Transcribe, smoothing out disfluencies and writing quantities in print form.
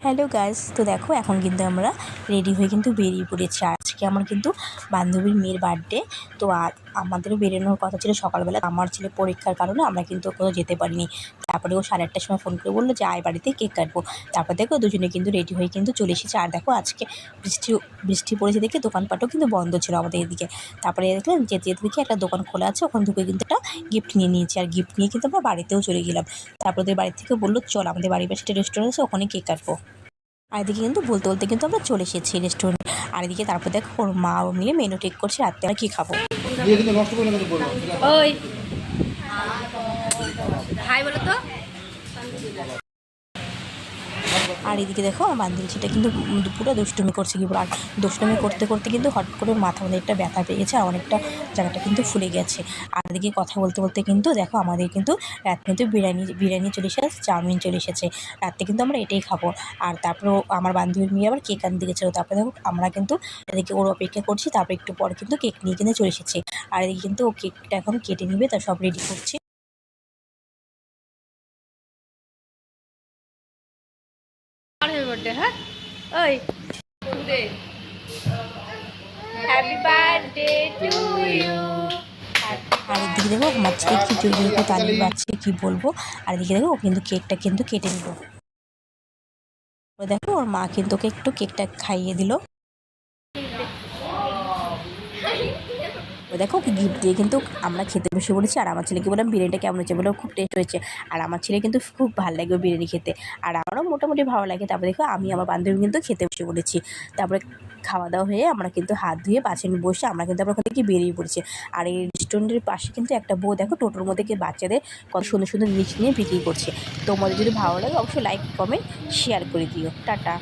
Hello guys, তো দেখো এখন কিন্তু আমরা রেডি হয়ে কিন্তু বেরিয়ে পড়েছি। আজকে আমার কিন্তু বান্ধবীর মেয়ের বার্থডে। তো আমাদেরও বেরোনোর কথা ছিল সকালবেলা। আমার ছেলে পরীক্ষার কারণে আমরা কিন্তু কোথাও যেতে পারিনি। তারপরে ও 8:30টার সময় ফোন করে বললো যে আয় বাড়িতে কেক কাটবো। তারপর দেখো দুজনে কিন্তু রেডি হয়ে কিন্তু চলে এসেছি। আর দেখো আজকে বৃষ্টি পড়েছে দেখে দোকানপাটও কিন্তু বন্ধ ছিল আমাদের এদিকে। তারপরে দেখলাম যেতে যেতে দেখি একটা দোকান খোলা আছে, ওখান থেকে কিন্তু একটা গিফট নিয়ে নিয়েছি। আর গিফট নিয়ে কিন্তু আমরা বাড়িতেও চলে গেলাম। তারপর ওদের বাড়ি থেকে বললো চল আমাদের বাড়ির পাশে একটা রেস্টুরেন্ট আছে, ওখানে কেক কাটবো। আর এদিকে কিন্তু বলতে বলতে কিন্তু আমরা চলে এসেছি রেস্টুরেন্টে। আর এদিকে তারপর দেখো ওর মা ও মিলে মেনু ঠিক করছে রাত্রে আমরা কী খাবো। ওই হাই বলো তো। আর এদিকে দেখো আমার বান্ধবীটা কিন্তু পুরো দুষ্টুমি করছে কি বলে। আর দুষ্টুমি করতে করতে কিন্তু হট করে মাথা অনেকটা ব্যথা পেয়ে গেছে, আর অনেকটা জায়গাটা কিন্তু ফুলে গেছে। আর এদিকে কথা বলতে বলতে কিন্তু দেখো আমাদের কিন্তু রাত কিন্তু বিরিয়ানি চলে এসেছে, চাউমিন চলে এসেছে। রাত্রে কিন্তু আমরা এটাই খাবো। আর তারপরে আমার বান্ধবীর মেয়ে আবার কেক আনতে গেছিলো। তারপরে দেখো আমরা কিন্তু এদিকে ওর অপেক্ষা করছি। তারপরে একটু পরে কিন্তু কেক নিয়ে কিন্তু চলে এসেছে। আর এদিকে কিন্তু ও কেকটা এখন কেটে নিবে, তা সব রেডি করছে। বার্থডে হ্যাঁ ওই হ্যাপি বার্থডে টু ইউ। আর এদিকে দেখো আমার ছেলে কি জোরে জোরে করে তালি বাজছে কি বলবো। আর এদিকে দেখো ও কিন্তু কেকটা কিন্তু কেটে নিল। দেখো ওর মা কিন্তু ওকে একটু কেকটা খাইয়ে দিল। দেখো ওকে গিফট দিয়ে কিন্তু আমরা খেতে বসে পড়েছি। আর আমার ছেলেকে বললাম বিরিয়ানিটা কেমন হয়েছে, বলে খুব টেস্ট হয়েছে। আর আমার ছেলে কিন্তু খুব ভালো লাগে বিরিয়ানি খেতে, আর আমারও মোটামুটি ভালো লাগে। তারপরে দেখো আমি আমার বান্ধবী কিন্তু খেতে বসে পড়েছি। তারপরে খাওয়া দাওয়া হয়ে আমরা কিন্তু হাত ধুয়ে পাশে বসে আমরা কিন্তু ওখান থেকে বেরিয়ে পড়েছি। আর এই রেস্টুরেন্টের পাশে কিন্তু একটা বউ দেখো টোটোর মধ্যে বাচ্চাদের কত সুন্দর সুন্দর জিনিস নিয়ে বিক্রি করছে। তোমাদের যদি ভালো লাগে অবশ্যই লাইক কমেন্ট শেয়ার করে দিও। টাটা।